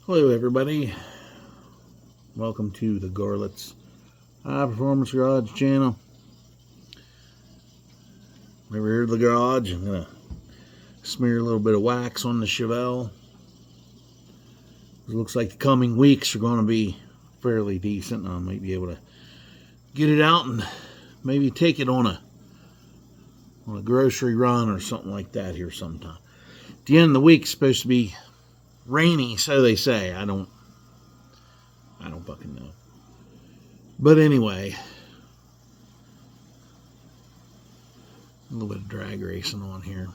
Hello everybody, welcome to the Garlits High Performance Garage channel. Over here at the garage, I'm going to smear a little bit of wax on the Chevelle. It looks like the coming weeks are going to be fairly decent. I might be able to get it out and maybe take it on a grocery run or something like that here sometime. At the end of the week, it's supposed to be rainy, so they say. I don't fucking know. But anyway, a little bit of drag racing on here.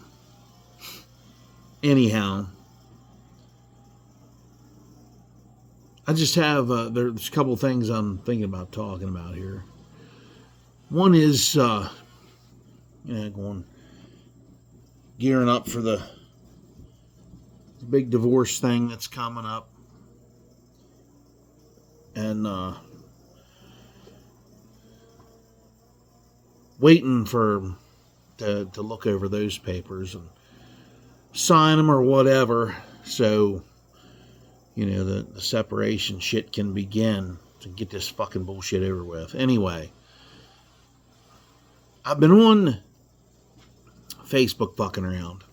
Anyhow, I just have, there's a couple things I'm thinking about talking about here. One is, gearing up for the big divorce thing that's coming up. And waiting to look over those papers and sign them or whatever, so the separation shit can begin to get this fucking bullshit over with. Anyway, I've been on Facebook fucking around,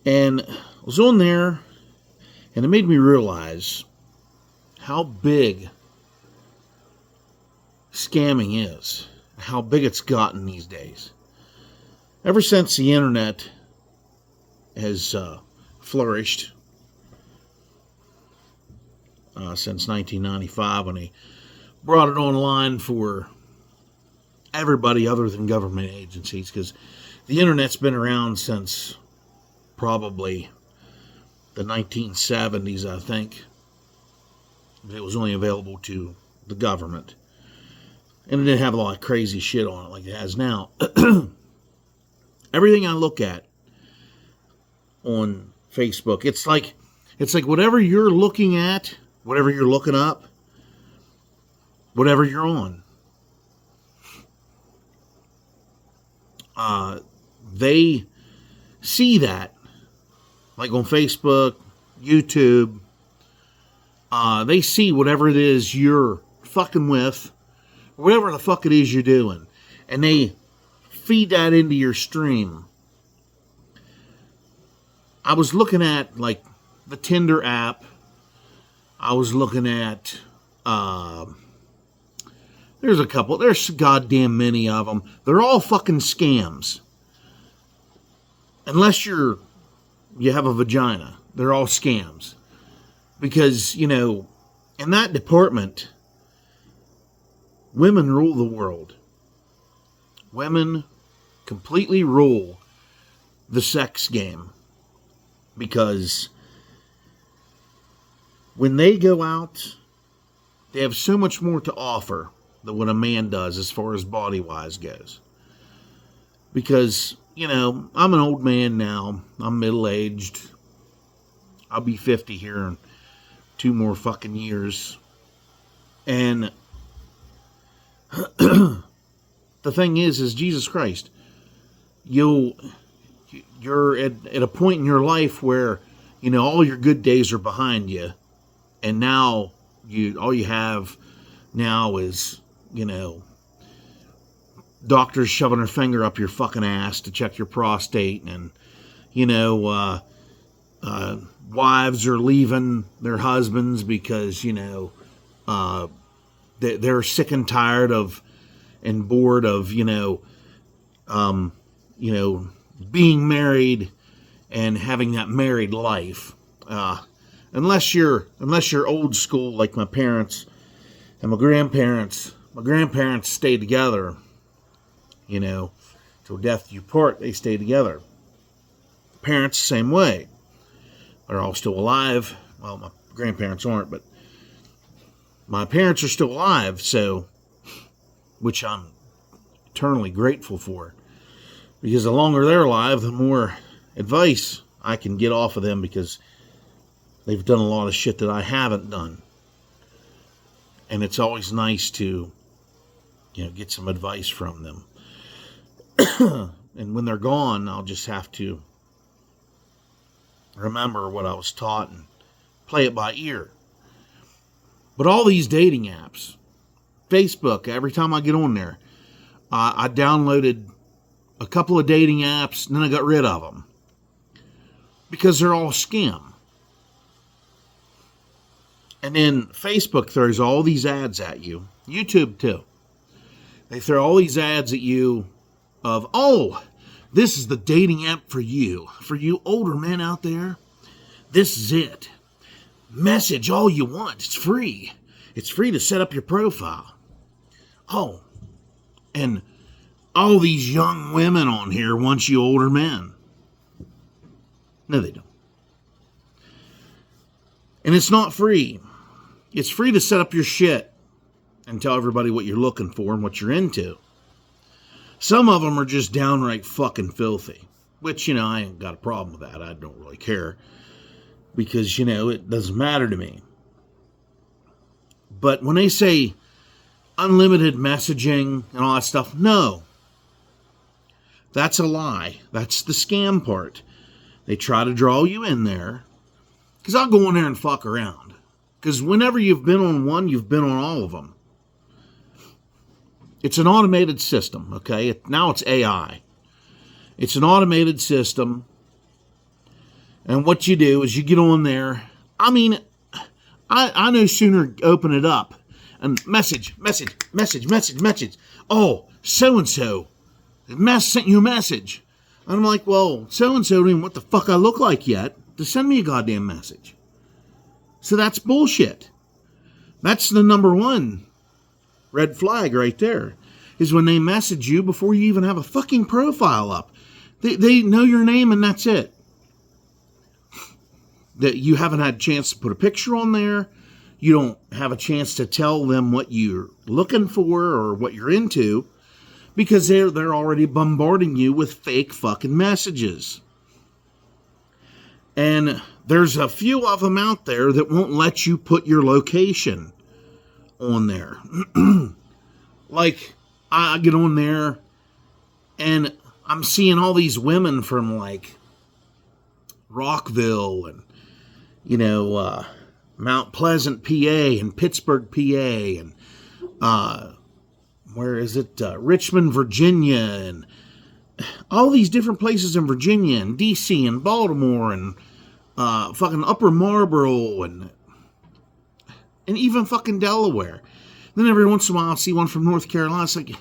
and I was on there, and it made me realize how big scamming is, how big it's gotten these days. Ever since the internet has flourished, since 1995, when they brought it online for everybody other than government agencies, because the internet's been around since probably the 1970s, I think. But it was only available to the government. And it didn't have a lot of crazy shit on it like it has now. Everything I look at on Facebook, it's like whatever you're looking at, whatever you're looking up, whatever you're on, they see that. Like on Facebook, YouTube, they see whatever it is you're fucking with, whatever the fuck it is you're doing, and they feed that into your stream. I was looking at, like, the Tinder app. I was looking at, there's goddamn many of them. They're all fucking scams. Unless you have a vagina. They're all scams. Because, in that department, women rule the world. Women completely rule the sex game. Because when they go out, they have so much more to offer than what a man does as far as body-wise goes. Because, I'm an old man now. I'm middle-aged. I'll be 50 here in 2 more fucking years. And the thing is Jesus Christ, you're at a point in your life where, all your good days are behind you. And now, all you have now is, doctors shoving their finger up your fucking ass to check your prostate, and wives are leaving their husbands because they're sick and tired of and bored of being married and having that married life. Unless you're old school like my parents and my grandparents. My grandparents stayed together. Till death you part, they stay together. Parents, same way. They're all still alive. Well, my grandparents aren't, but my parents are still alive, so, which I'm eternally grateful for. Because the longer they're alive, the more advice I can get off of them, because they've done a lot of shit that I haven't done. And it's always nice to, get some advice from them. And when they're gone, I'll just have to remember what I was taught and play it by ear. But all these dating apps, Facebook, every time I get on there, I downloaded a couple of dating apps and then I got rid of them because they're all a scam. And then Facebook throws all these ads at you. YouTube too. They throw all these ads at you of, oh, this is the dating app for you. For you older men out there, this is it. Message all you want. It's free. It's free to set up your profile. Oh, and all these young women on here want you older men. No, they don't. And it's not free. It's free to set up your shit and tell everybody what you're looking for and what you're into. Some of them are just downright fucking filthy, which, I ain't got a problem with that. I don't really care because, it doesn't matter to me. But when they say unlimited messaging and all that stuff, no. That's a lie. That's the scam part. They try to draw you in there. Because I'll go in there and fuck around. Because whenever you've been on one, you've been on all of them. It's an automated system, okay? Now it's AI. It's an automated system. And what you do is you get on there. I no sooner open it up and message. Oh, so-and-so sent you a message. And I'm like, well, so-and-so didn't know what the fuck I look like yet to send me a goddamn message. So that's bullshit. That's the number one red flag right there, is when they message you before you even have a fucking profile up. They know your name and that's it. That you haven't had a chance to put a picture on there. You don't have a chance to tell them what you're looking for or what you're into, because they're already bombarding you with fake fucking messages. And there's a few of them out there that won't let you put your location on there. Like, I get on there and I'm seeing all these women from like Rockville and, Mount Pleasant, PA and Pittsburgh, PA and, Richmond, Virginia and all these different places in Virginia and DC and Baltimore and fucking Upper Marlboro and even fucking Delaware. Then every once in a while I'll see one from North Carolina. It's like,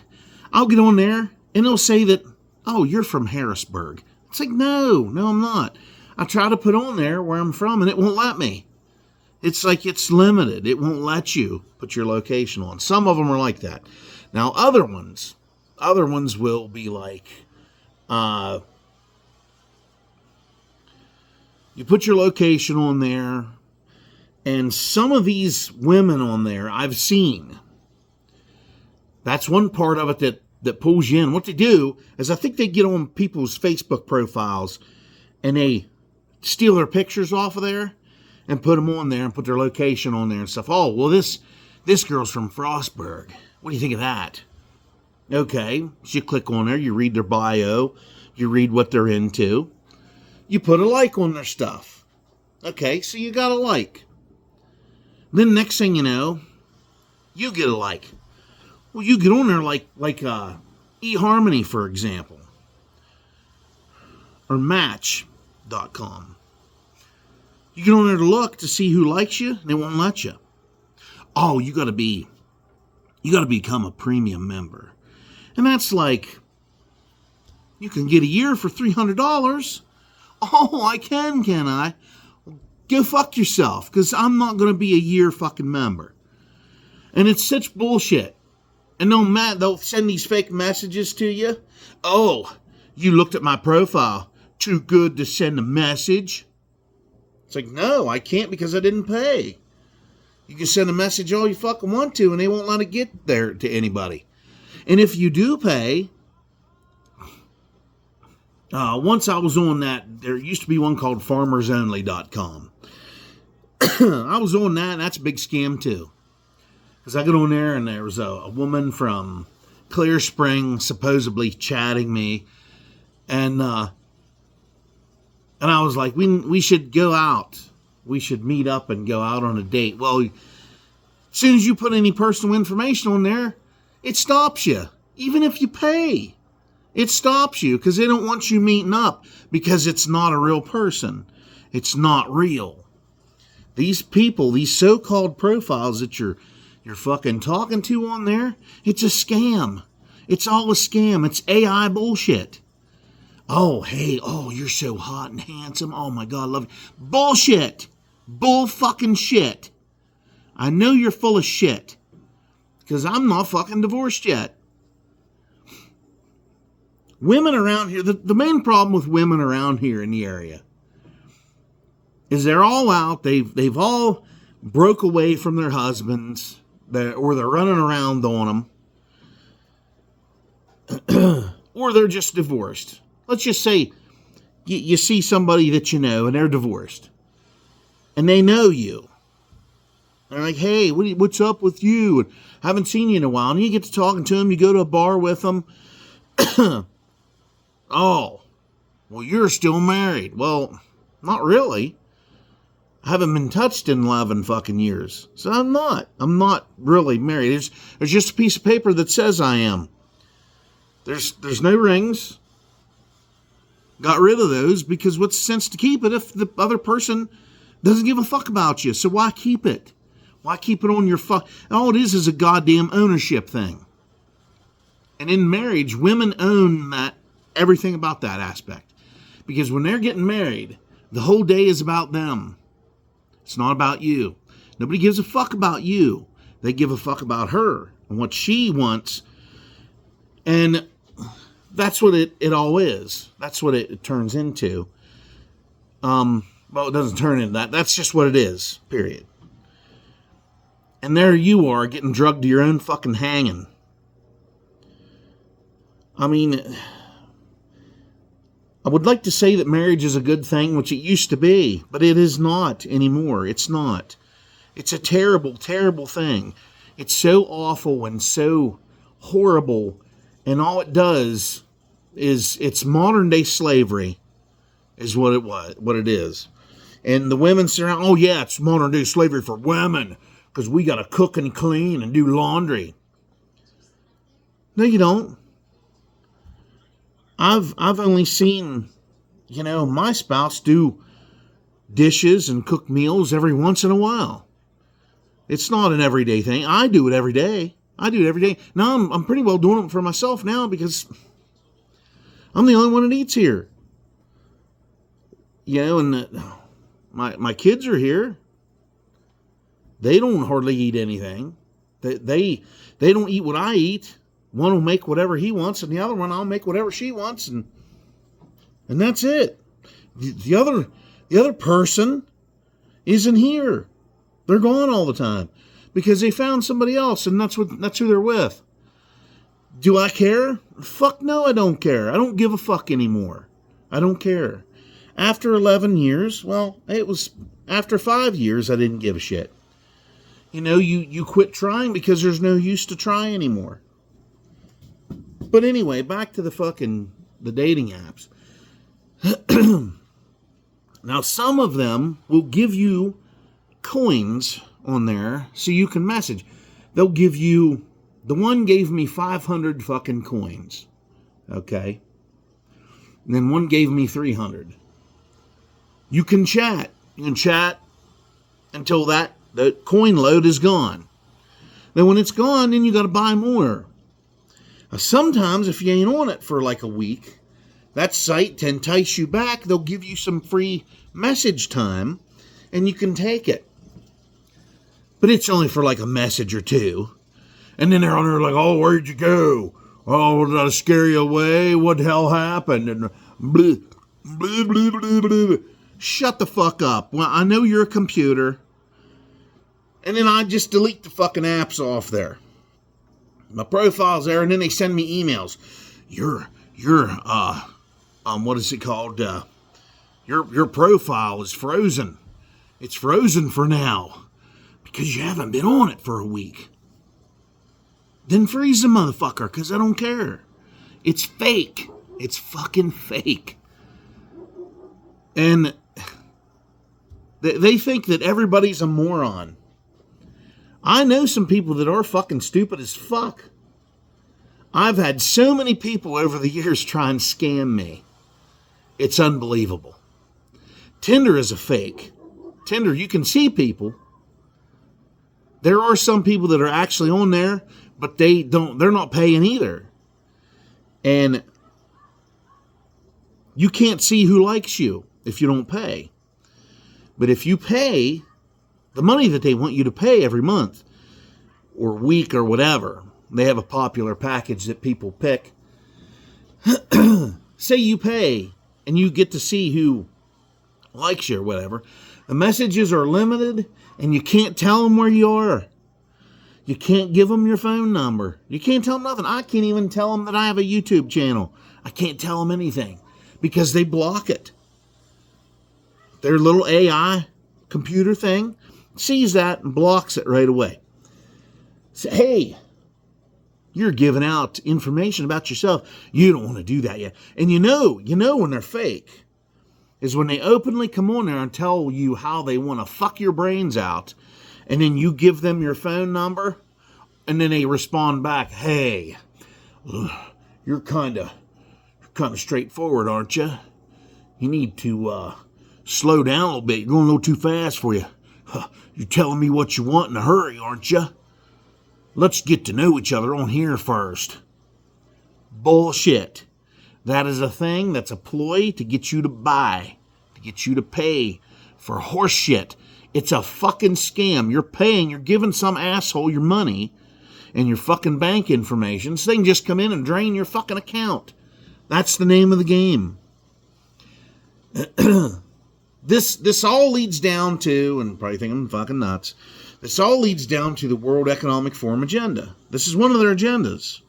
I'll get on there and it'll say that, oh, you're from Harrisburg. It's like, no, I'm not. I try to put on there where I'm from and it won't let me. It's like it's limited. It won't let you put your location on. Some of them are like that. Now other ones will be like, you put your location on there, and some of these women on there I've seen. That's one part of it that pulls you in. What they do is I think they get on people's Facebook profiles and they steal their pictures off of there and put them on there and put their location on there and stuff. Oh, well, this girl's from Frostburg. What do you think of that? Okay, so you click on there, you read their bio, you read what they're into, you put a like on their stuff. Okay, so you got a like. Then next thing you know, you get a like. Well, you get on there like eHarmony, for example, or Match.com. You get on there to look to see who likes you, and they won't let you. Oh, you got to become a premium member. And that's like, you can get a year for $300. Oh, I can I? Go fuck yourself, because I'm not going to be a year fucking member. And it's such bullshit. And they'll send these fake messages to you. Oh, you looked at my profile. Too good to send a message. It's like, no, I can't because I didn't pay. You can send a message all you fucking want to, and they won't let it get there to anybody. And if you do pay, once I was on that, there used to be one called FarmersOnly.com. I was on that, and that's a big scam too. Because I got on there, and there was a woman from Clear Spring supposedly chatting me, and And I was like, we should go out. We should meet up and go out on a date. Well, as soon as you put any personal information on there, it stops you. Even if you pay, it stops you because they don't want you meeting up because it's not a real person. It's not real. These people, these so-called profiles that you're fucking talking to on there, it's a scam. It's all a scam. It's AI bullshit. Oh, hey, oh, you're so hot and handsome. Oh my God, love you. Bullshit. Bull fucking shit. I know you're full of shit because I'm not fucking divorced yet. Women around here, the main problem with women around here in the area is they're all out. They've all broke away from their husbands, or they're running around on them, or they're just divorced. Let's just say you see somebody that you know and they're divorced, and they know you. They're like, hey, what's up with you? And I haven't seen you in a while. And you get to talking to them. You go to a bar with them. Oh, well, you're still married. Well, not really. I haven't been touched in 11 fucking years. So I'm not really married. There's just a piece of paper that says I am. There's no rings. Got rid of those because what's the sense to keep it if the other person doesn't give a fuck about you? So why keep it? Why keep it on your all it is a goddamn ownership thing. And in marriage, women own everything about that aspect. Because when they're getting married, the whole day is about them. It's not about you. Nobody gives a fuck about you. They give a fuck about her and what she wants. And that's what it all is. That's what it turns into. Well, it doesn't turn into that. That's just what it is, period. And there you are getting drugged to your own fucking hanging. I mean, I would like to say that marriage is a good thing, which it used to be, but it is not anymore. It's not. It's a terrible, terrible thing. It's so awful and so horrible, and all it does is it's modern day slavery is what it is. And the women say, oh yeah, it's modern day slavery for women because we got to cook and clean and do laundry. No, you don't. I've only seen, my spouse do dishes and cook meals every once in a while. It's not an everyday thing. I do it every day. Now I'm pretty well doing it for myself now because I'm the only one that eats here. And my kids are here. They don't hardly eat anything. They don't eat what I eat. One will make whatever he wants, and the other one I'll make whatever she wants, and that's it. The other person isn't here. They're gone all the time because they found somebody else, and that's who they're with. Do I care? Fuck no, I don't care. I don't give a fuck anymore. I don't care. After 11 years, well, it was after 5 years I didn't give a shit. You quit trying because there's no use to try anymore. But anyway, back to the dating apps. Now, some of them will give you coins on there so you can message. They'll give you, the one gave me 500 fucking coins. Okay. And then one gave me 300. You can chat. You can chat until the coin load is gone. Then when it's gone, then you got to buy more. Sometimes, if you ain't on it for like a week, that site, to entice you back, they'll give you some free message time, and you can take it. But it's only for like a message or two. And then they're on there like, oh, where'd you go? Oh, did I scare you away? What the hell happened? And blah, blah, blah, blah, blah. Shut the fuck up. Well, I know you're a computer. And then I just delete the fucking apps off there. My profile's there, and then they send me emails. What is it called? Your profile is frozen. It's frozen for now because you haven't been on it for a week. Then freeze the motherfucker because I don't care. It's fake. It's fucking fake. And they think that everybody's a moron. I know some people that are fucking stupid as fuck. I've had so many people over the years try and scam me. It's unbelievable. Tinder is a fake. Tinder, you can see people. There are some people that are actually on there, but they're not paying either. And you can't see who likes you if you don't pay. But if you pay the money that they want you to pay every month or week or whatever, they have a popular package that people pick. Say you pay and you get to see who likes you or whatever. The messages are limited and you can't tell them where you are. You can't give them your phone number. You can't tell them nothing. I can't even tell them that I have a YouTube channel. I can't tell them anything because they block it. Their little AI computer thing sees that and blocks it right away. Say, hey, you're giving out information about yourself. You don't want to do that yet. And you know when they're fake is when they openly come on there and tell you how they want to fuck your brains out. And then you give them your phone number and then they respond back, hey, you're kind of straightforward, aren't you? You need to slow down a little bit. You're going a little too fast for you. You're telling me what you want in a hurry, aren't you? Let's get to know each other on here first. Bullshit. That is a thing that's a ploy to get you to buy, to get you to pay for horse shit. It's a fucking scam. You're giving some asshole your money and your fucking bank information so they can just come in and drain your fucking account. That's the name of the game. This all leads down to, and probably think I'm fucking nuts, this all leads down to the World Economic Forum agenda. This is one of their agendas.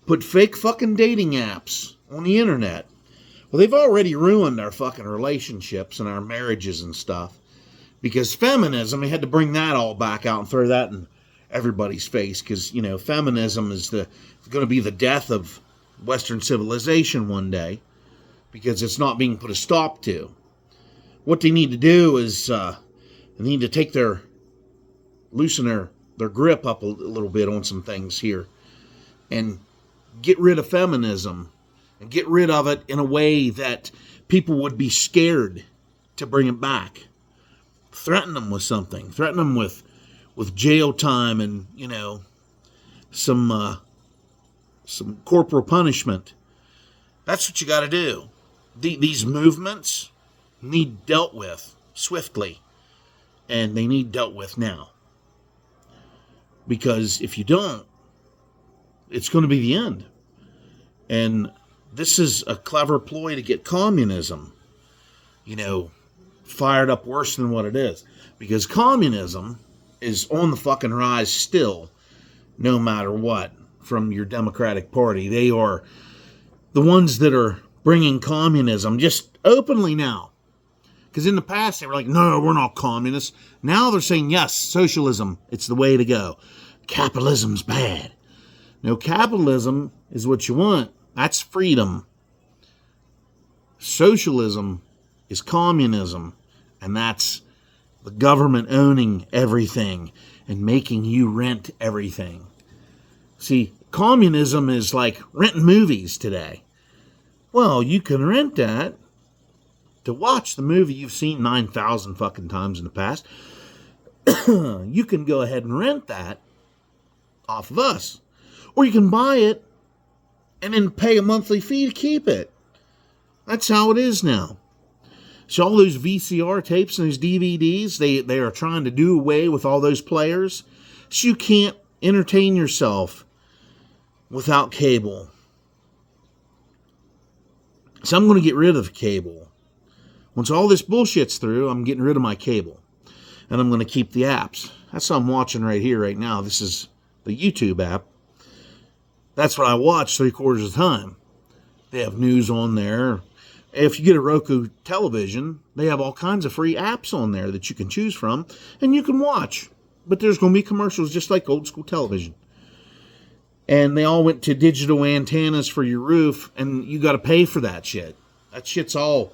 Put fake fucking dating apps on the internet. Well, they've already ruined our fucking relationships and our marriages and stuff. Because feminism, they had to bring that all back out and throw that in everybody's face. Because, feminism is going to be the death of Western civilization one day. Because it's not being put a stop to. What they need to do is they need to loosen their grip up a little bit on some things here. And get rid of feminism. And get rid of it in a way that people would be scared to bring it back. Threaten them with something. Threaten them with jail time and, some corporal punishment. That's what you got to do. These movements need dealt with swiftly. And they need dealt with now. Because if you don't, it's going to be the end. And this is a clever ploy to get communism, fired up worse than what it is. Because communism is on the fucking rise still, no matter what, from your Democratic Party. They are the ones that are bringing communism just openly now. Because in the past, they were like, no, we're not communists. Now they're saying, yes, socialism, it's the way to go. Capitalism's bad. No, capitalism is what you want. That's freedom. Socialism is communism. And that's the government owning everything and making you rent everything. See, communism is like renting movies today. Well, you can rent that to watch the movie you've seen 9,000 fucking times in the past. You can go ahead and rent that off of us. Or you can buy it and then pay a monthly fee to keep it. That's how it is now. So all those VCR tapes and those DVDs, they are trying to do away with all those players. So you can't entertain yourself without cable. So I'm going to get rid of cable. Once all this bullshit's through, I'm getting rid of my cable. And I'm going to keep the apps. That's what I'm watching right here, right now. This is the YouTube app. That's what I watch 3/4 of the time. They have news on there. If you get a Roku television, they have all kinds of free apps on there that you can choose from. And you can watch. But there's going to be commercials just like old school television. And they all went to digital antennas for your roof. And you got to pay for that shit. That shit's all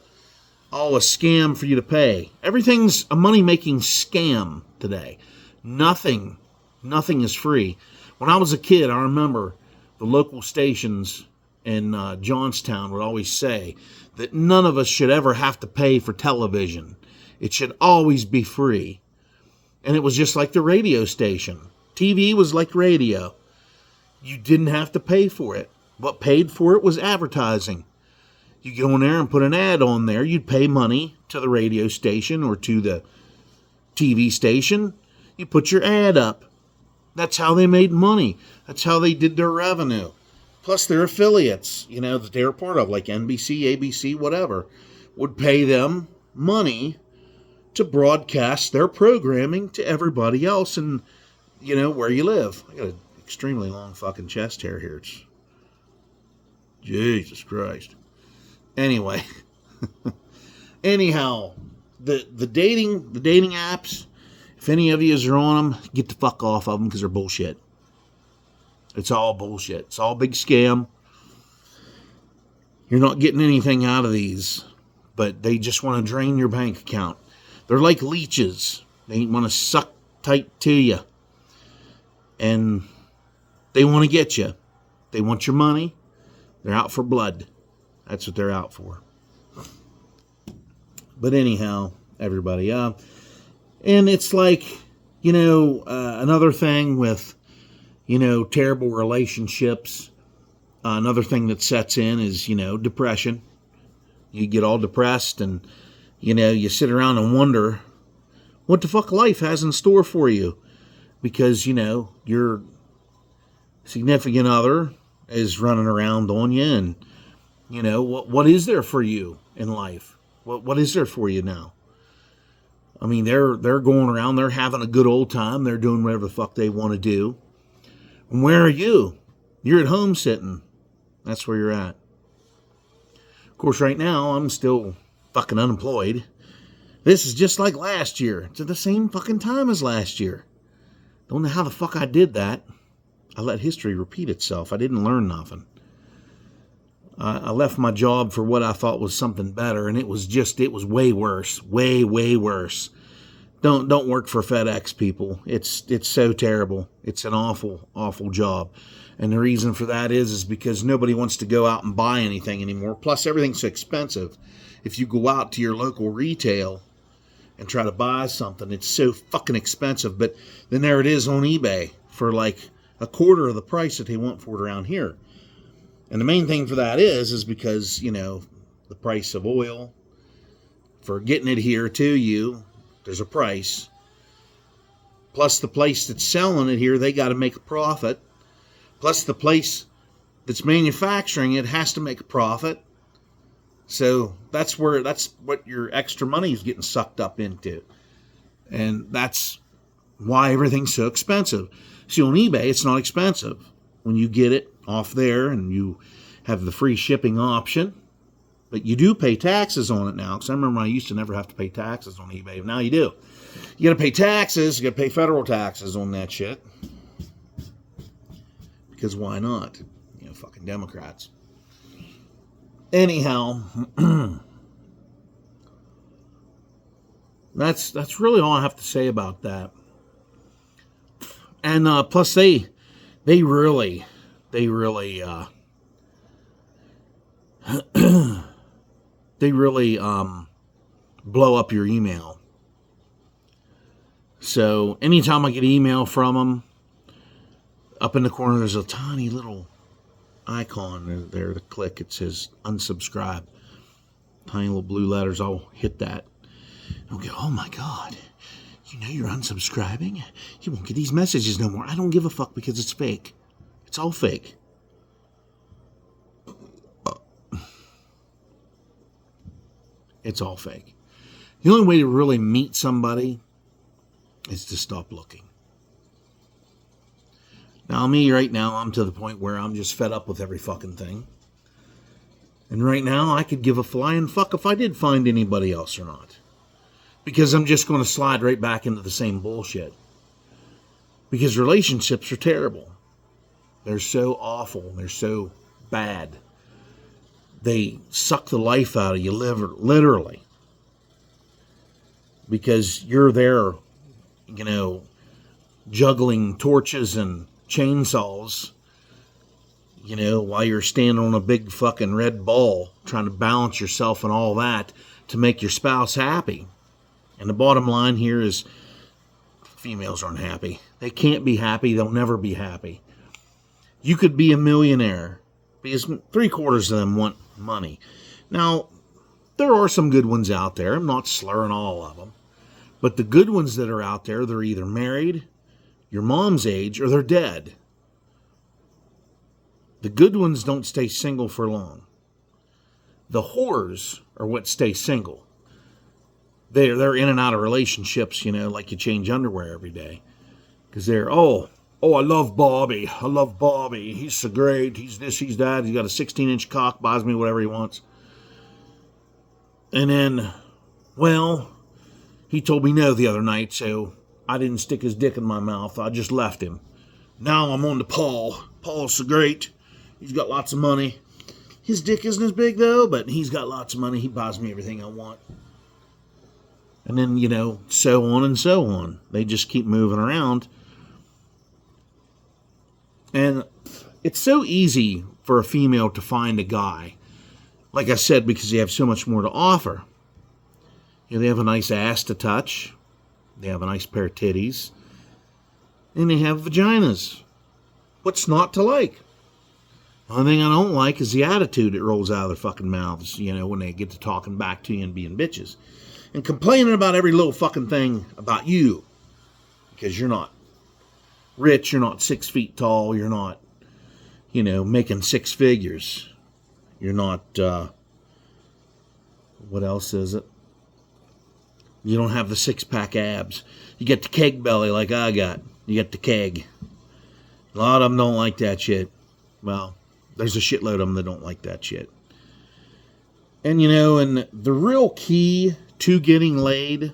all a scam for you to pay. Everything's a money-making scam today. Nothing is free. When I was a kid, I remember the local stations in Johnstown would always say that none of us should ever have to pay for television. It should always be free. And it was just like the radio station. TV was like radio. You didn't have to pay for it. What paid for it was advertising. You go in there and put an ad on there. You'd pay money to the radio station or to the TV station. You put your ad up. That's how they made money. That's how they did their revenue. Plus their affiliates, that they're part of, like NBC, ABC, whatever, would pay them money to broadcast their programming to everybody else and, where you live. I got an extremely long fucking chest hair here. It's Jesus Christ. Anyway. Anyhow, the dating apps, if any of you are on them, get the fuck off of them because they're bullshit. It's all bullshit. It's all a big scam. You're not getting anything out of these, but they just want to drain your bank account. They're like leeches. They want to suck tight to you. And they want to get you. They want your money. They're out for blood. That's what they're out for. But anyhow, everybody, and it's like, another thing with, terrible relationships. Another thing that sets in is, depression. You get all depressed and, you sit around and wonder what the fuck life has in store for you. Because, your significant other is running around on you and, what is there for you in life? What is there for you now? I mean, they're going around, they're having a good old time, they're doing whatever the fuck they want to do. And where are you? You're at home sitting. That's where you're at. Of course, right now, I'm still fucking unemployed. This is just like last year. It's at the same fucking time as last year. Don't know how the fuck I did that. I let history repeat itself. I didn't learn nothing. I left my job for what I thought was something better, and it was way worse. Way, way worse. Don't work for FedEx, people. It's so terrible. It's an awful, awful job. And the reason for that is because nobody wants to go out and buy anything anymore. Plus, everything's so expensive. If you go out to your local retail and try to buy something, it's so fucking expensive. But then there it is on eBay for like a quarter of the price that they want for it around here. And the main thing for that is because, the price of oil, for getting it here to you, there's a price. Plus the place that's selling it here, they got to make a profit. Plus the place that's manufacturing it has to make a profit. So that's what your extra money is getting sucked up into. And that's why everything's so expensive. See, on eBay, it's not expensive. When you get it off there and you have the free shipping option, but you do pay taxes on it now. Because I remember I used to never have to pay taxes on eBay. Now you do. You got to pay taxes. You got to pay federal taxes on that shit. Because why not? Fucking Democrats. Anyhow, that's really all I have to say about that. And plus, they really blow up your email. So anytime I get email from them, up in the corner there's a tiny little icon there to click. It says unsubscribe. Tiny little blue letters. I'll hit that. I'll go, oh my God, you're unsubscribing? You won't get these messages no more. I don't give a fuck because it's fake. It's all fake. It's all fake. The only way to really meet somebody is to stop looking. Now, me right now, I'm to the point where I'm just fed up with every fucking thing. And right now, I could give a flying fuck if I did find anybody else or not. Because I'm just going to slide right back into the same bullshit. Because relationships are terrible. They're so awful. They're so bad. They suck the life out of you, literally. because you're there, you know, juggling torches and chainsaws, you know, while you're standing on a big fucking red ball trying to balance yourself and all that to make your spouse happy. And the bottom line here is females aren't happy. They can't be happy. They'll never be happy. You could be a millionaire because 3/4 of them want money. Now, there are some good ones out there. I'm not slurring all of them. But the good ones that are out there, they're either married, your mom's age, or they're dead. The good ones don't stay single for long. The whores are what stay single. They're in and out of relationships, you know, like you change underwear every day. Because they're, oh, I love Bobby. I love Bobby. He's so great. He's this, he's that. He's got a 16-inch cock, buys me whatever he wants. And then, well, he told me no the other night, so I didn't stick his dick in my mouth. I just left him. Now I'm on to Paul. Paul's so great. He's got lots of money. His dick isn't as big, though, but he's got lots of money. He buys me everything I want. And then, you know, so on and so on. They just keep moving around. And it's so easy for a female to find a guy. Like I said, because they have so much more to offer. You know, they have a nice ass to touch. They have a nice pair of titties. And they have vaginas. What's not to like? The only thing I don't like is the attitude that rolls out of their fucking mouths, you know, when they get to talking back to you and being bitches. And complaining about every little fucking thing about you. Because you're not rich, you're not 6 feet tall, you're not, you know, making 6 figures. You're not, what else is it? You don't have the 6-pack abs. You get the keg belly like I got. You get the keg. A lot of them don't like that shit. Well, there's a shitload of them that don't like that shit. And, you know, and the real key to getting laid,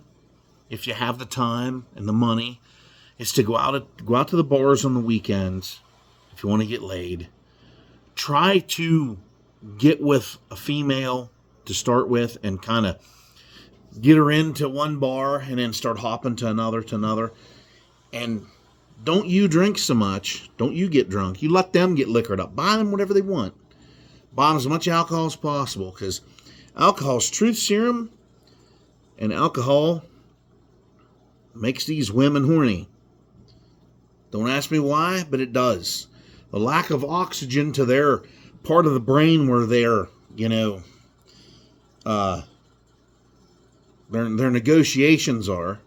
if you have the time and the money, is to go out to the bars on the weekends if you want to get laid. Try to get with a female to start with and kind of get her into one bar and then start hopping to another. And don't you drink so much. Don't you get drunk. You let them get liquored up. Buy them whatever they want. Buy them as much alcohol as possible, because alcohol's truth serum, and alcohol makes these women horny. Don't ask me why, but it does. The lack of oxygen to their part of the brain where their, you know, their negotiations are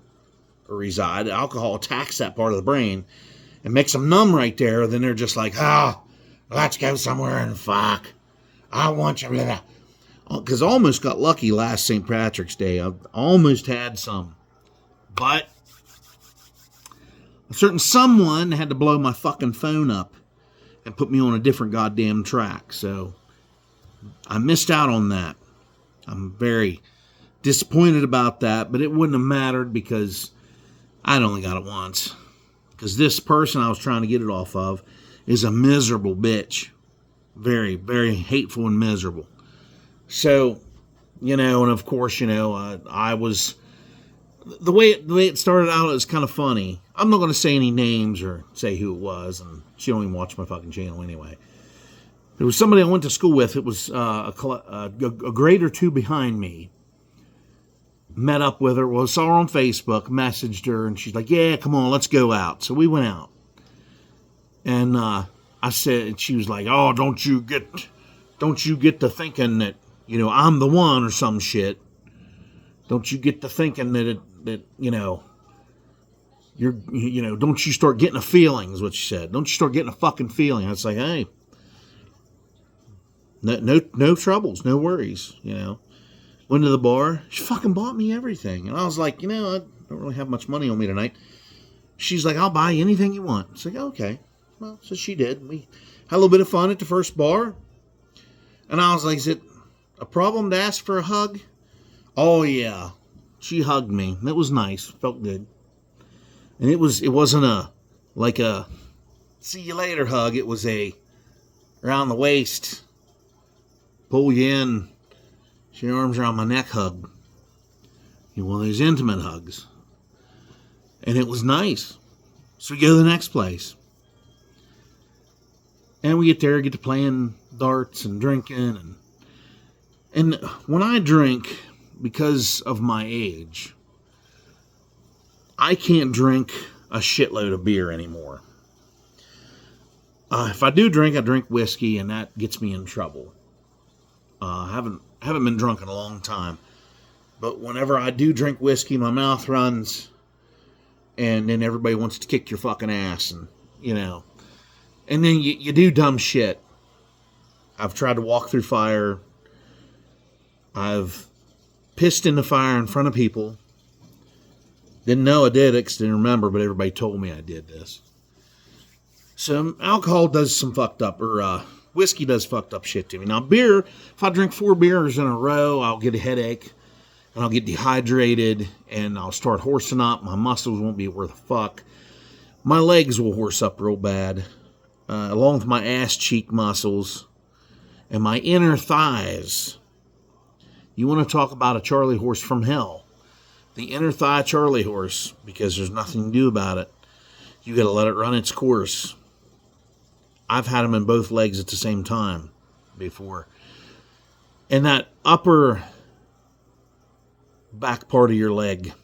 or reside. Alcohol attacks that part of the brain and makes them numb right there. Then they're just like, let's go somewhere and fuck. I want you. Because I almost got lucky last St. Patrick's Day. I almost had some. But a certain someone had to blow my fucking phone up and put me on a different goddamn track. So I missed out on that. I'm very disappointed about that, but it wouldn't have mattered because I'd only got it once. Because this person I was trying to get it off of is a miserable bitch. Very, very hateful and miserable. So, you know, and of course, you know, I was... The way it started out is kind of funny. I'm not going to say any names or say who it was, and she don't even watch my fucking channel anyway. There was somebody I went to school with. It was a grade or two behind me. Met up with her. Well, saw her on Facebook, messaged her, and she's like, yeah, come on, let's go out. So we went out. And I said, she was like, oh, don't you get to thinking that, you know, I'm the one or some shit. Don't you get to thinking that you know, don't you start getting a feeling, is what she said. Don't you start getting a fucking feeling. I was like, hey, no troubles, no worries, you know. Went to the bar. She fucking bought me everything. And I was like, you know, I don't really have much money on me tonight. She's like, I'll buy you anything you want. It's like, okay. Well, so she did. We had a little bit of fun at the first bar. And I was like, is it a problem to ask for a hug? Oh, yeah. She hugged me. It was nice. Felt good. And it wasn't a see you later hug. It was a around the waist, pull you in, she arms around my neck hug. one of those intimate hugs. And it was nice. So we go to the next place. And we get there, get to playing darts and drinking. And when I drink, because of my age, I can't drink a shitload of beer anymore. If I do drink, I drink whiskey, and that gets me in trouble. I haven't been drunk in a long time. But whenever I do drink whiskey, my mouth runs, and then everybody wants to kick your fucking ass, and, and then you do dumb shit. I've tried to walk through fire. I've pissed in the fire in front of people. Didn't know I did it because I didn't remember, but everybody told me I did this. So alcohol does some fucked up, or whiskey does fucked up shit to me. Now beer, if I drink 4 beers in a row, I'll get a headache, and I'll get dehydrated, and I'll start horsing up. My muscles won't be worth a fuck. My legs will horse up real bad, along with my ass cheek muscles and my inner thighs. You want to talk about a Charlie horse from hell. The inner thigh Charlie horse, because there's nothing to do about it. You got to let it run its course. I've had them in both legs at the same time before. And that upper back part of your leg,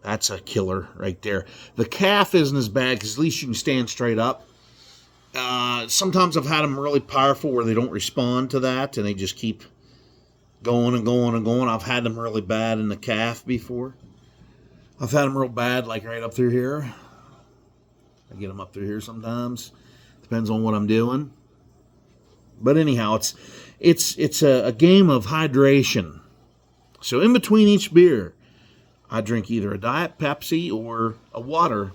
that's a killer right there. The calf isn't as bad because at least you can stand straight up. Sometimes I've had them really powerful where they don't respond to that and they just keep going and going and going. I've had them really bad in the calf before. I've had them real bad, like right up through here. I get them up through here sometimes. Depends on what I'm doing. But anyhow, it's a game of hydration. So in between each beer, I drink either a Diet Pepsi or a water.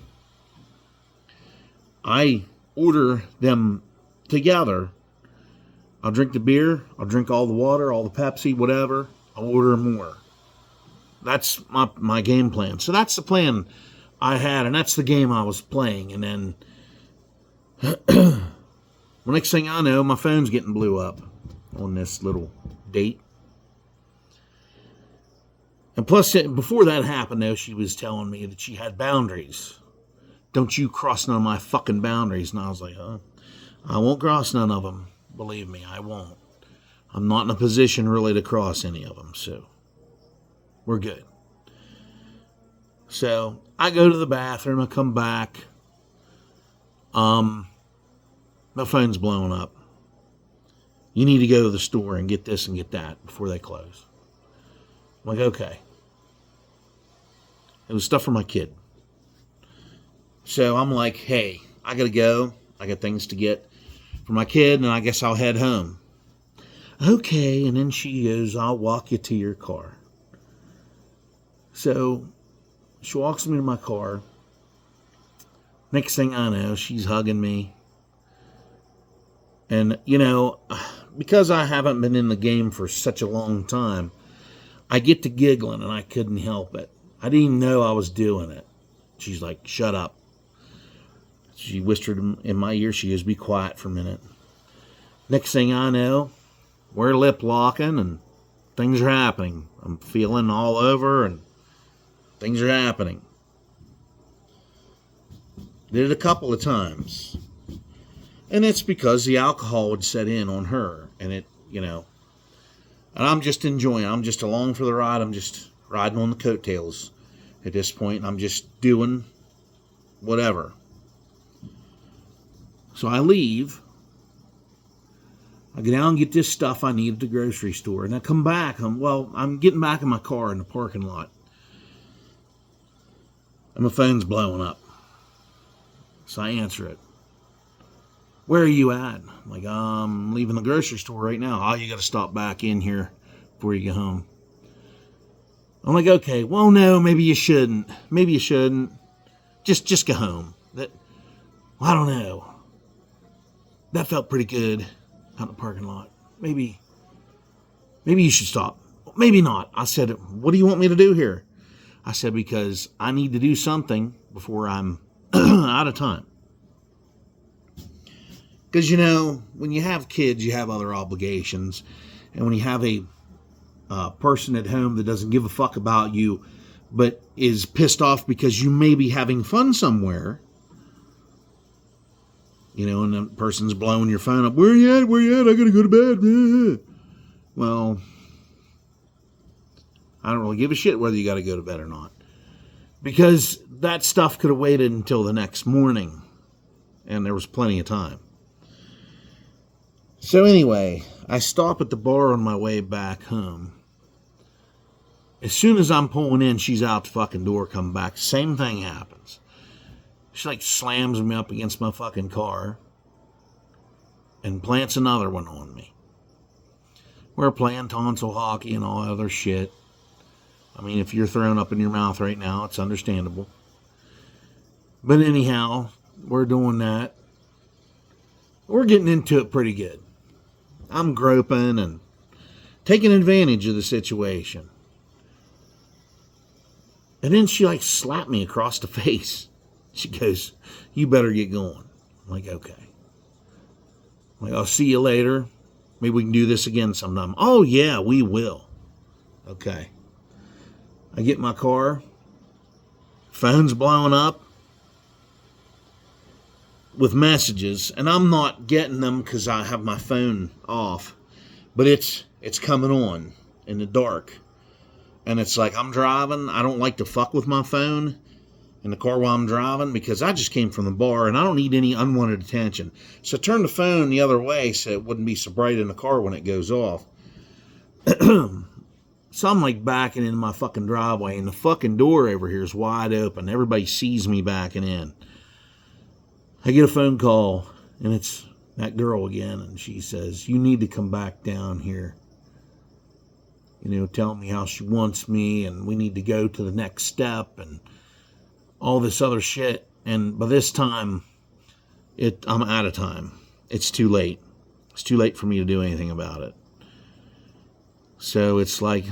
I order them together. I'll drink the beer, I'll drink all the water, all the Pepsi, whatever. I'll order more. That's my game plan. So that's the plan I had, and that's the game I was playing. And then, the next thing I know, my phone's getting blew up on this little date. And plus, before that happened, though, she was telling me that she had boundaries. Don't you cross none of my fucking boundaries. And I was like, I won't cross none of them. Believe me, I won't. I'm not in a position really to cross any of them, so we're good. So I go to the bathroom, I come back. My phone's blowing up. You need to go to the store and get this and get that before they close. I'm like, okay. It was stuff for my kid. So I'm like, hey, I gotta go. I got things to get for my kid, and I guess I'll head home. Okay, and then she goes, I'll walk you to your car. So she walks me to my car. Next thing I know, she's hugging me. And, because I haven't been in the game for such a long time, I get to giggling, and I couldn't help it. I didn't even know I was doing it. She's like, shut up. She whispered in my ear. She goes, be quiet for a minute. Next thing I know, we're lip locking and things are happening. I'm feeling all over and things are happening. Did it a couple of times. And it's because the alcohol would set in on her. And and I'm just enjoying it. I'm just along for the ride. I'm just riding on the coattails at this point. And I'm just doing whatever. So I leave. I go down and get this stuff I need at the grocery store. And I come back. I'm getting back in my car in the parking lot. And my phone's blowing up. So I answer it. Where are you at? I'm like, I'm leaving the grocery store right now. Oh, you got to stop back in here before you go home. I'm like, okay, well, no, maybe you shouldn't. Maybe you shouldn't. Just go home. I don't know. That felt pretty good out in the parking lot. Maybe you should stop. Maybe not. I said, what do you want me to do here? I said, because I need to do something before I'm out of time. Because, when you have kids, you have other obligations. And when you have a person at home that doesn't give a fuck about you, but is pissed off because you may be having fun somewhere, and the person's blowing your phone up. Where you at? Where you at? I gotta go to bed. Well, I don't really give a shit whether you gotta go to bed or not, because that stuff could have waited until the next morning, and there was plenty of time. So anyway, I stop at the bar on my way back home. As soon as I'm pulling in, she's out the fucking door, come back. Same thing happens. She slams me up against my fucking car and plants another one on me. We're playing tonsil hockey and all other shit. I mean, if you're throwing up in your mouth right now, it's understandable. But anyhow, we're doing that. We're getting into it pretty good. I'm groping and taking advantage of the situation. And then she slapped me across the face. She goes, "You better get going." I'm like, okay. I'm like, "I'll see you later. Maybe we can do this again sometime." "Oh yeah, we will." Okay. I get in my car. Phone's blowing up with messages, and I'm not getting them because I have my phone off, but it's coming on in the dark, and it's like I'm driving. I don't like to fuck with my phone in the car while I'm driving because I just came from the bar and I don't need any unwanted attention. So I turn the phone the other way so it wouldn't be so bright in the car when it goes off. So I'm backing into my fucking driveway, and the fucking door over here is wide open. Everybody sees me backing in. I get a phone call, and it's that girl again, and she says, "You need to come back down here." Telling me how she wants me, and we need to go to the next step, and all this other shit. And by this time, I'm out of time. It's too late. It's too late for me to do anything about it. So it's what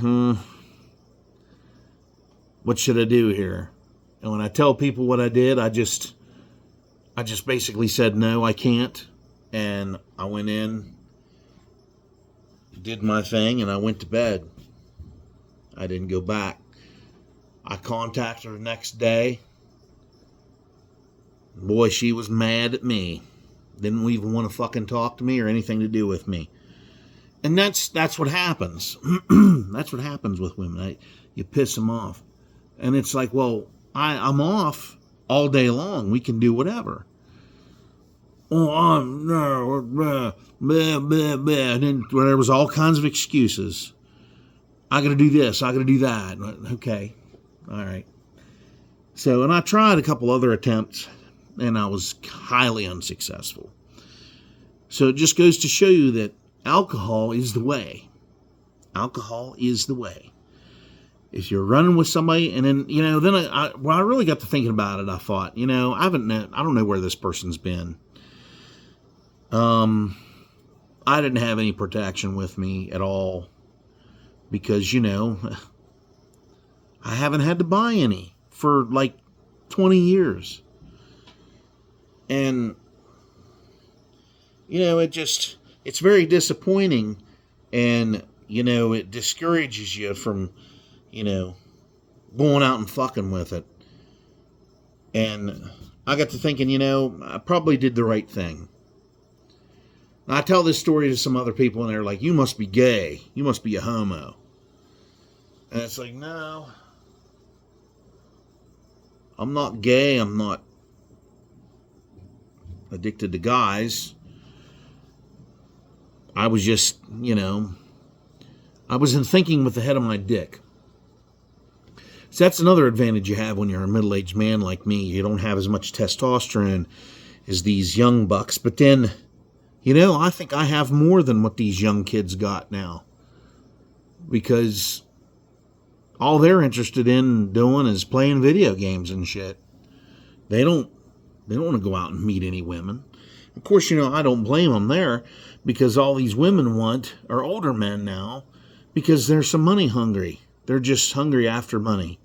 should I do here? And when I tell people what I did, I just basically said, no, I can't. And I went in, did my thing, and I went to bed. I didn't go back. I contacted her the next day. Boy, she was mad at me. Didn't even want to fucking talk to me or anything to do with me. And that's what happens. That's what happens with women. You piss them off. And it's well, I'm off all day long. We can do whatever. Oh, no, blah, blah, blah. And then there was all kinds of excuses. I got to do this. I got to do that. Okay. All right. So, and I tried a couple other attempts, and I was highly unsuccessful. So it just goes to show you that alcohol is the way. Alcohol is the way. If you're running with somebody, and then, then I really got to thinking about it, I thought, I don't know where this person's been. I didn't have any protection with me at all because, I haven't had to buy any for 20 years. And, it's very disappointing, and, it discourages you from, going out and fucking with it. And I got to thinking, I probably did the right thing. Now, I tell this story to some other people, and they're like, "You must be gay. You must be a homo." And it's no. I'm not gay. I'm not addicted to guys. I was just, I was in thinking with the head of my dick. So that's another advantage you have when you're a middle-aged man like me. You don't have as much testosterone as these young bucks. But then, I think I have more than what these young kids got now. Because all they're interested in doing is playing video games and shit. They don't want to go out and meet any women. Of course, I don't blame them there, because all these women want are older men now because they're so money hungry. They're just hungry after money.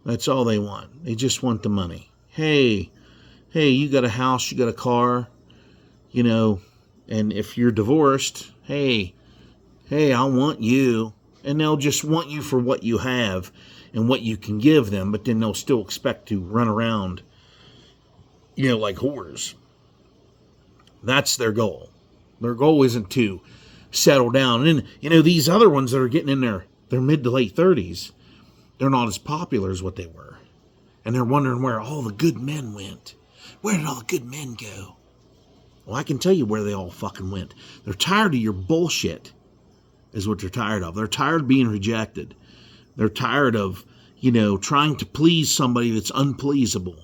That's all they want. They just want the money. Hey, you got a house, you got a car, and if you're divorced, hey, I want you. And they'll just want you for what you have and what you can give them, but then they'll still expect to run around, like whores. That's their goal. Their goal isn't to settle down. And then, these other ones that are getting in their mid to late 30s, they're not as popular as what they were. And they're wondering where all the good men went. Where did all the good men go? Well, I can tell you where they all fucking went. They're tired of your bullshit, is what they're tired of. They're tired of being rejected. They're tired of, trying to please somebody that's unpleasable.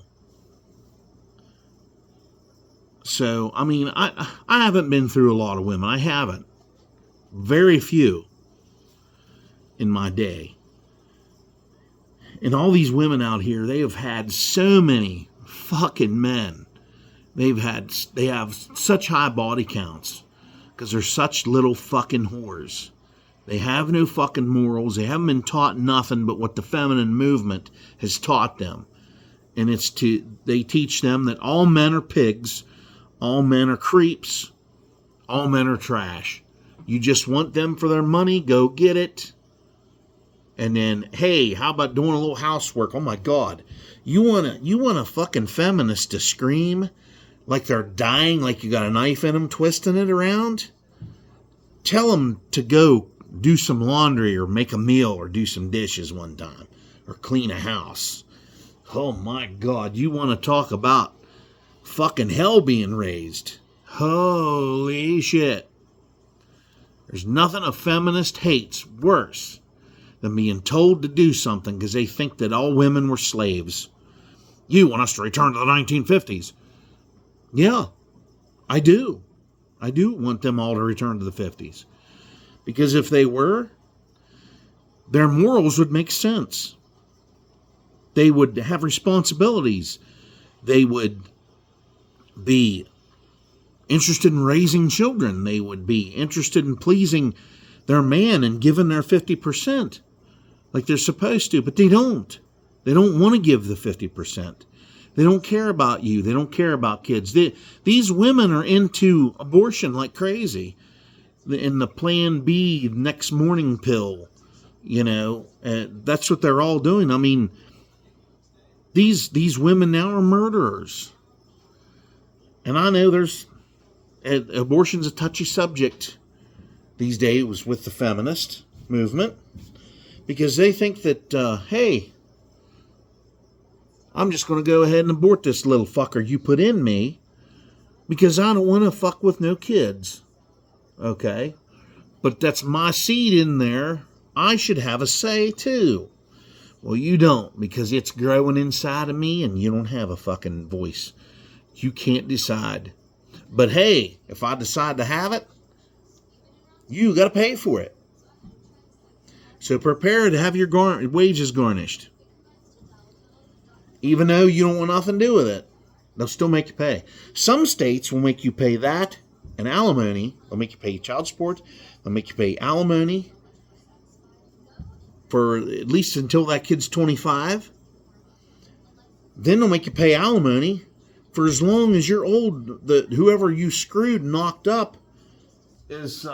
So, I haven't been through a lot of women. I haven't. Very few in my day. And all these women out here, they have had so many fucking men. They have such high body counts because they're such little fucking whores. They have no fucking morals. They haven't been taught nothing but what the feminine movement has taught them. And they teach them that all men are pigs, all men are creeps, all men are trash. You just want them for their money, go get it. And then, hey, how about doing a little housework? Oh my God. You want a fucking feminist to scream like they're dying, like you got a knife in them, twisting it around? Tell them to go do some laundry or make a meal or do some dishes one time or clean a house. Oh my God, you want to talk about fucking hell being raised? Holy shit. There's nothing a feminist hates worse than being told to do something because they think that all women were slaves. You want us to return to the 1950s. Yeah, I do. I do want them all to return to the 50s. Because if they were, their morals would make sense. They would have responsibilities. They would be interested in raising children. They would be interested in pleasing their man and giving their 50% like they're supposed to. But they don't. They don't want to give the 50%. They don't care about you. They don't care about kids. These women are into abortion like crazy. In the Plan B next morning pill, that's what they're all doing. These women now are murderers. And I know abortion's a touchy subject these days with the feminist movement because they think that, hey, I'm just going to go ahead and abort this little fucker you put in me because I don't want to fuck with no kids. Okay? But that's my seed in there. I should have a say too. Well, you don't because it's growing inside of me and you don't have a fucking voice. You can't decide. But hey, if I decide to have it, you got to pay for it. So prepare to have your wages garnished. Even though you don't want nothing to do with it, they'll still make you pay. Some states will make you pay that and alimony. They'll make you pay child support. They'll make you pay alimony for at least until that kid's 25. Then they'll make you pay alimony for as long as you're old. Whoever you screwed, knocked up, is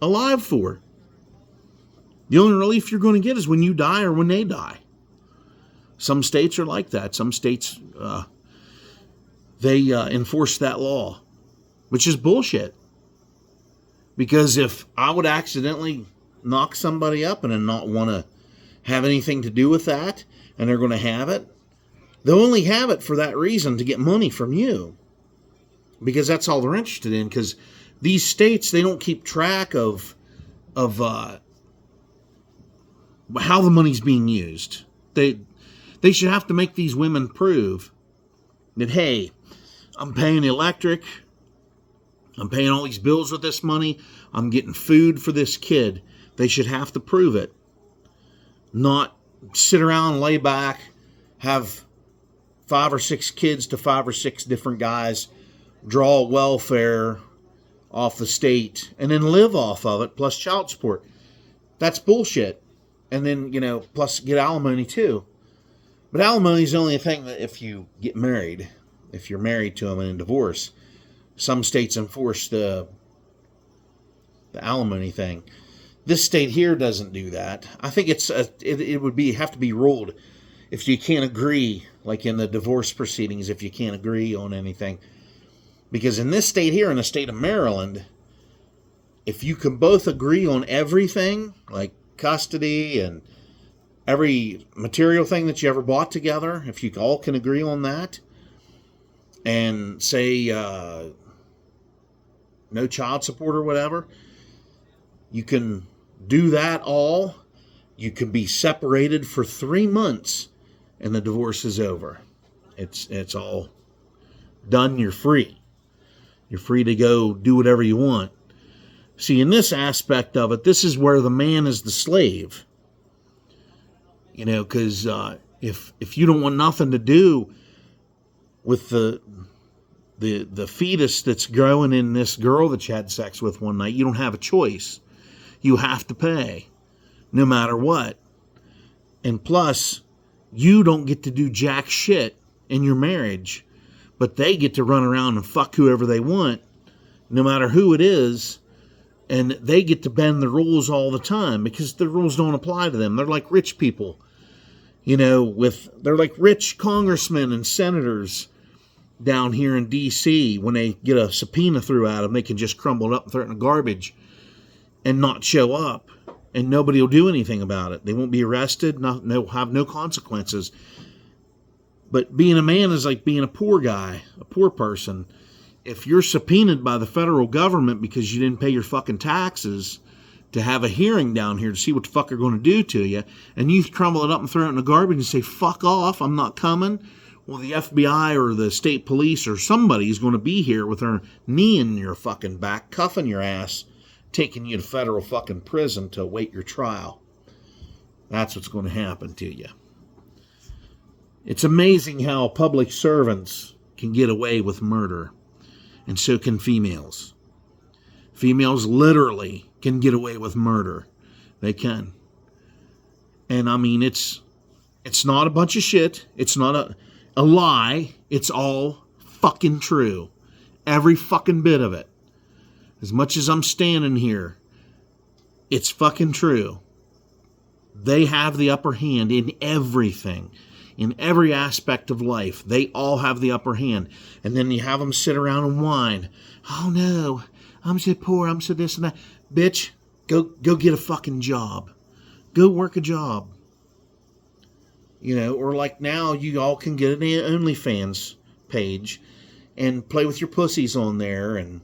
alive for. The only relief you're going to get is when you die or when they die. Some states are like that. Some states, they enforce that law, which is bullshit. Because if I would accidentally knock somebody up and then not want to have anything to do with that, and they're going to have it, they'll only have it for that reason, to get money from you. Because that's all they're interested in. Because these states, they don't keep track of how the money's being used. They should have to make these women prove that, hey, I'm paying electric, I'm paying all these bills with this money, I'm getting food for this kid. They should have to prove it. Not sit around, lay back, have 5 or 6 kids to 5 or 6 different guys, draw welfare off the state, and then live off of it, plus child support. That's bullshit. And then, plus get alimony too. But alimony is only a thing that if you get married, if you're married to them and in divorce, some states enforce the the alimony thing. This state here doesn't do that. I think it would have to be ruled if you can't agree, like in the divorce proceedings, if you can't agree on anything. Because in this state here, in the state of Maryland, if you can both agree on everything, like custody and every material thing that you ever bought together, if you all can agree on that, and say no child support or whatever, you can do that all. You can be separated for 3 months and the divorce is over. It's all done. You're free. You're free to go do whatever you want. See, in this aspect of it, this is where the man is the slave. You know, because if you don't want nothing to do with the fetus that's growing in this girl that you had sex with one night, you don't have a choice. You have to pay, no matter what. And plus, you don't get to do jack shit in your marriage, but they get to run around and fuck whoever they want, no matter who it is, and they get to bend the rules all the time because the rules don't apply to them. They're like rich people, you know, they're like rich congressmen and senators down here in D.C. When they get a subpoena through at them, they can just crumble it up and throw it in the garbage and not show up, and nobody will do anything about it. They won't be arrested, have no consequences. But being a man is like being a poor guy, a poor person. If you're subpoenaed by the federal government because you didn't pay your fucking taxes to have a hearing down here to see what the fuck they're going to do to you, and you crumble it up and throw it in the garbage and say, fuck off, I'm not coming, well, the FBI or the state police or somebody is going to be here with their knee in your fucking back, cuffing your ass, taking you to federal fucking prison to await your trial. That's what's going to happen to you. It's amazing how public servants can get away with murder, and so can females. Females literally can get away with murder. They can. And I mean, it's not a bunch of shit. It's not a lie. It's all fucking true. Every fucking bit of it. As much as I'm standing here, it's fucking true. They have the upper hand in everything. In every aspect of life. They all have the upper hand. And then you have them sit around and whine. Oh no, I'm so poor, I'm so this and that. Bitch, go get a fucking job. Go work a job. You know, or like now you all can get an OnlyFans page and play with your pussies on there and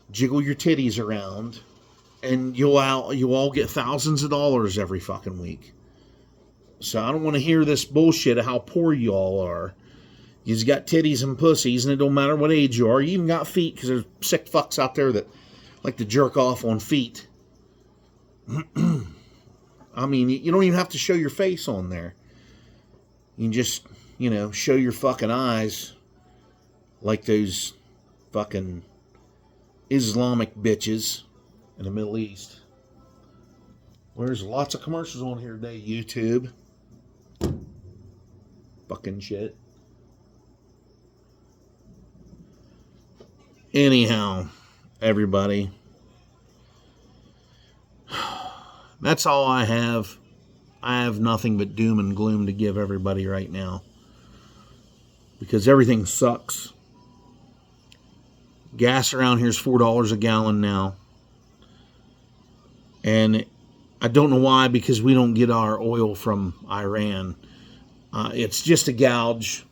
jiggle your titties around, and you'll all get thousands of dollars every fucking week. So I don't want to hear this bullshit of how poor you all are. You've got titties and pussies, and it don't matter what age you are. You even got feet, because there's sick fucks out there that like to jerk off on feet. I mean, you don't even have to show your face on there. You can just, you know, show your fucking eyes like those fucking Islamic bitches in the Middle East. Well, there's lots of commercials on here today, YouTube. Fucking shit. Anyhow, everybody. That's all I have. I have nothing but doom and gloom to give everybody right now. Because everything sucks. Gas around here is $4 a gallon now. And I don't know why, because we don't get our oil from Iran. It's just a gouge.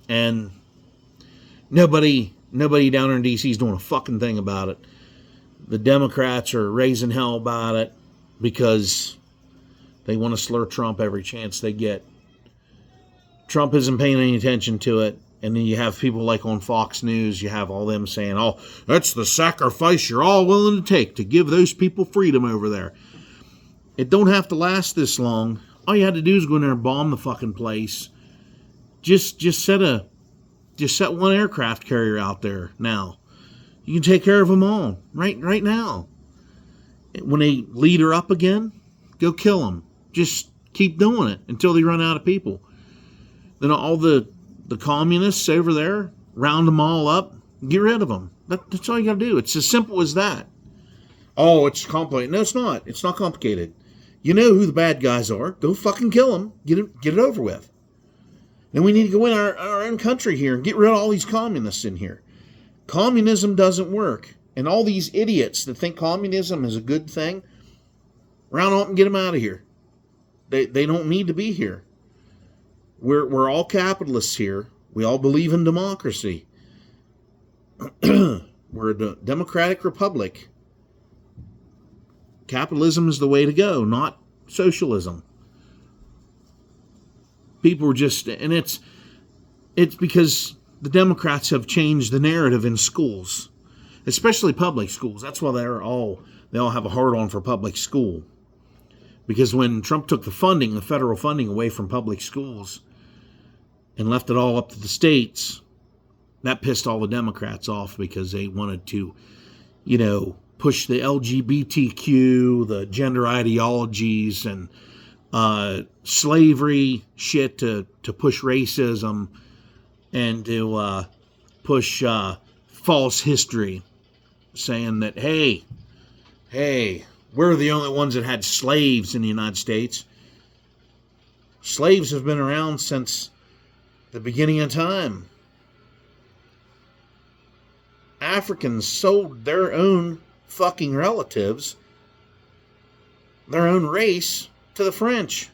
And nobody down there in D.C. is doing a fucking thing about it. The Democrats are raising hell about it because they want to slur Trump every chance they get. Trump isn't paying any attention to it. And then you have people like on Fox News, you have all them saying, oh, that's the sacrifice you're all willing to take to give those people freedom over there. It don't have to last this long. All you had to do is go in there and bomb the fucking place. Just set one aircraft carrier out there now. You can take care of them all right now. When they lead her up again, go kill them. Just keep doing it until they run out of people. Then all the communists over there, round them all up, get rid of them. That's all you got to do. It's as simple as that. Oh, it's complicated. No, it's not. It's not complicated. You know who the bad guys are. Go fucking kill them. Get it over with. Then we need to go in our own country here and get rid of all these communists in here. Communism doesn't work. And all these idiots that think communism is a good thing, round up and get them out of here. They don't need to be here. We're all capitalists here. We all believe in democracy. We're a democratic republic. Capitalism is the way to go, not socialism. People were just, and it's because the Democrats have changed the narrative in schools, especially public schools. That's why they all have a hard-on for public school. Because when Trump took the federal funding away from public schools and left it all up to the states, that pissed all the Democrats off because they wanted to, push the LGBTQ, the gender ideologies, and slavery shit to push racism and to push false history, saying that, hey, we're the only ones that had slaves in the United States. Slaves have been around since the beginning of time. Africans sold their own fucking relatives, their own race, to the French.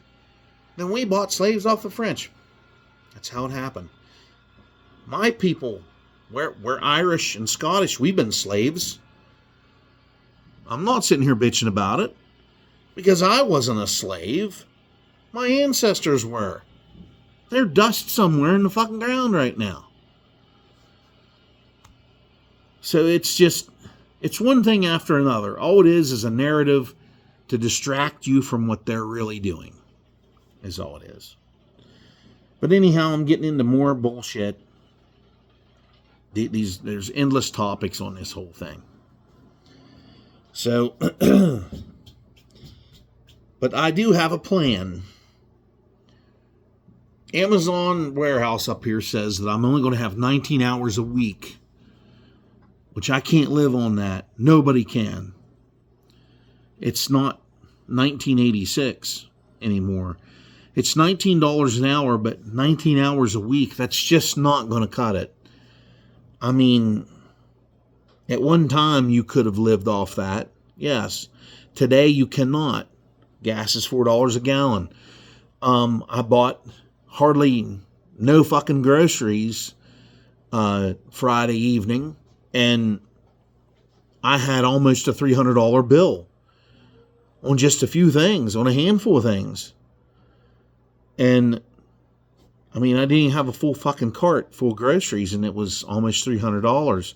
Then we bought slaves off the French. That's how it happened. My people, we're Irish and Scottish. We've been slaves. I'm not sitting here bitching about it because I wasn't a slave. My ancestors were. They're dust somewhere in the fucking ground right now. So it's one thing after another. All it is a narrative to distract you from what they're really doing, is all it is. But anyhow, I'm getting into more bullshit. There's endless topics on this whole thing. So, but I do have a plan. Amazon warehouse up here says that I'm only going to have 19 hours a week, which I can't live on that. Nobody can. It's not 1986 anymore. It's $19 an hour, but 19 hours a week, that's just not going to cut it. I mean, at one time you could have lived off that. Yes. Today you cannot. Gas is $4 a gallon. I bought hardly no fucking groceries Friday evening, and I had almost a $300 bill on just a few things, on a handful of things. And I mean, I didn't even have a full fucking cart full of groceries, and it was almost $300.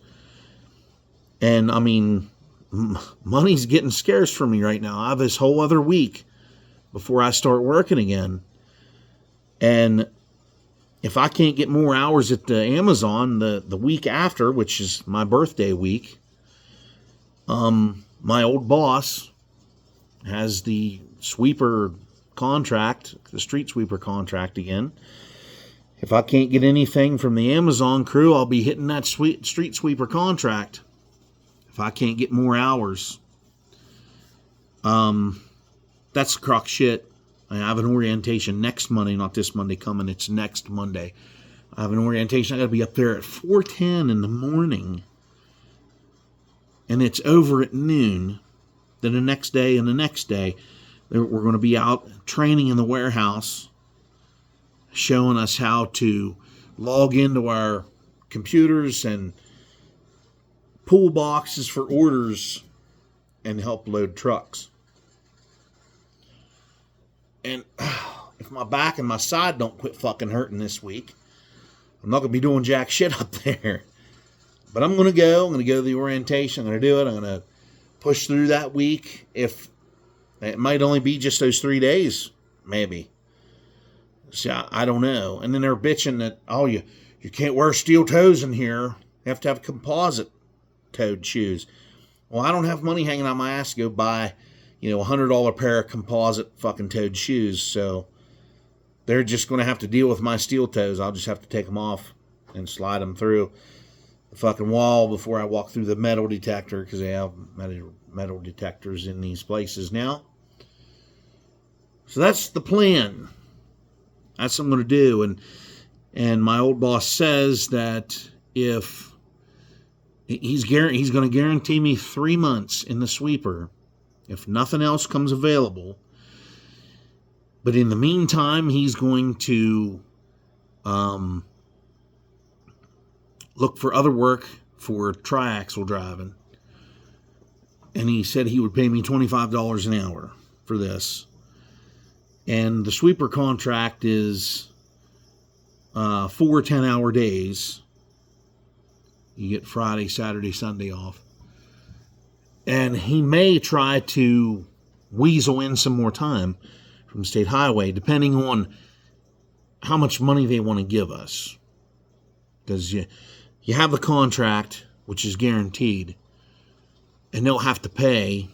And I mean, money's getting scarce for me right now. I have this whole other week before I start working again. And if I can't get more hours at the Amazon the week after, which is my birthday week, my old boss has the sweeper contract, the street sweeper contract again. If I can't get anything from the Amazon crew, I'll be hitting that street sweeper contract. If I can't get more hours. That's crock shit. I have an orientation next Monday, not this Monday coming, it's next Monday. I have an orientation. I got to be up there at 4:10 in the morning. And it's over at noon. Then the next day and the next day, we're going to be out training in the warehouse, showing us how to log into our computers and pull boxes for orders and help load trucks. And if my back and my side don't quit fucking hurting this week, I'm not going to be doing jack shit up there. But I'm going to go. I'm going to go to the orientation. I'm going to do it. I'm going to push through that week. If it might only be just those 3 days, maybe. So I don't know. And then they're bitching that, oh, you can't wear steel toes in here. You have to have composite toed shoes. Well, I don't have money hanging out my ass to go buy, $100 pair of composite fucking toed shoes. So they're just going to have to deal with my steel toes. I'll just have to take them off and slide them through. the fucking wall before I walk through the metal detector, because they have metal detectors in these places now. So that's the plan. That's what I'm going to do. And my old boss says that if he's going to guarantee me 3 months in the sweeper if nothing else comes available. But in the meantime, he's going to look for other work for triaxle driving. And he said he would pay me $25 an hour for this. And the sweeper contract is 4 10-hour days. You get Friday, Saturday, Sunday off. And he may try to weasel in some more time from State Highway, depending on how much money they want to give us. Because you have the contract, which is guaranteed, and they'll have to pay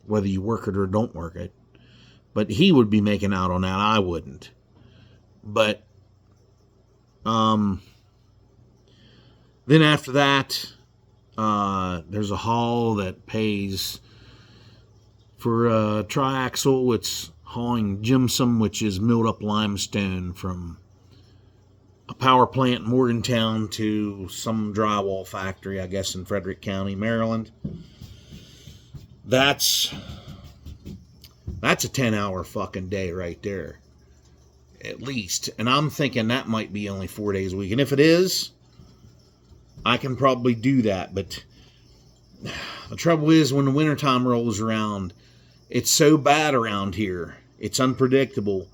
whether you work it or don't work it. But he would be making out on that. I wouldn't. But then after that, there's a haul that pays for triaxle. It's hauling gypsum, which is milled up limestone from a power plant in Morgantown to some drywall factory, I guess, in Frederick County, Maryland. That's a 10-hour fucking day right there, at least. And I'm thinking that might be only 4 days a week. And if it is, I can probably do that. But the trouble is, when the wintertime rolls around, it's so bad around here. It's unpredictable.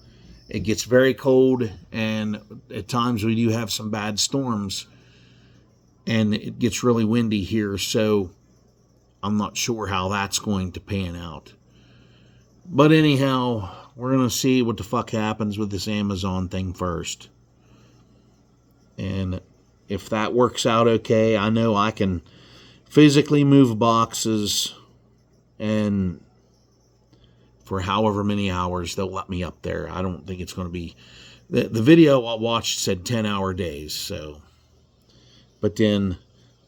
It gets very cold, and at times we do have some bad storms. And it gets really windy here, so I'm not sure how that's going to pan out. But anyhow, we're going to see what the fuck happens with this Amazon thing first. And if that works out okay, I know I can physically move boxes, and for however many hours they'll let me up there. I don't think it's going to be... The video I watched said 10-hour days, so... But then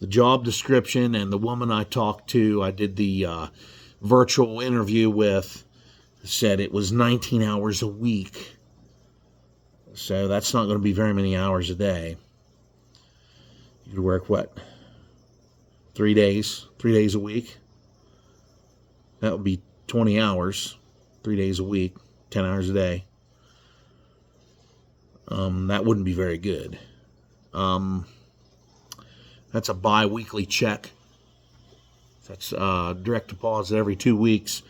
the job description and the woman I talked to, I did the virtual interview with, said it was 19 hours a week. So that's not going to be very many hours a day. You could work, 3 days? 3 days a week? That would be 20 hours. 3 days a week. 10 hours a day. That wouldn't be very good. That's a bi-weekly check. That's direct deposit every 2 weeks.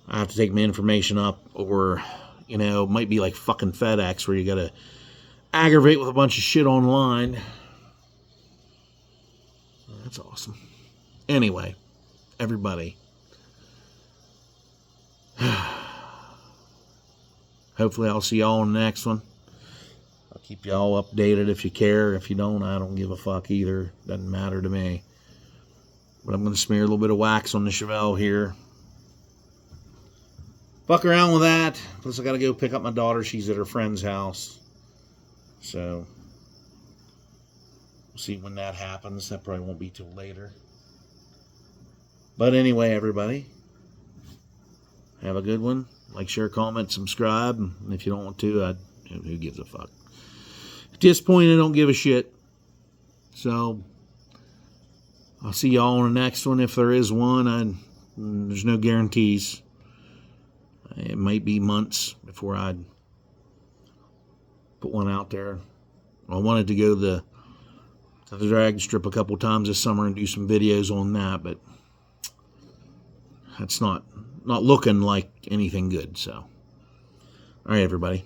I have to take my information up, or, it might be like fucking FedEx where you got to aggravate with a bunch of shit online. That's awesome. Anyway, everybody. Hopefully I'll see y'all in the next one. I'll keep y'all updated if you care. If you don't, I don't give a fuck either. Doesn't matter to me. But I'm going to smear a little bit of wax on the Chevelle here. Fuck around with that. Plus I got to go pick up my daughter. She's at her friend's house. So we'll see when that happens. That probably won't be till later. But anyway, everybody, have a good one. Like, share, comment, subscribe. And if you don't want to, who gives a fuck? At this point, I don't give a shit. So I'll see y'all on the next one. If there is one, there's no guarantees. It might be months before I'd put one out there. I wanted to go to the drag strip a couple times this summer and do some videos on that, but that's not looking like anything good. So, all right, everybody.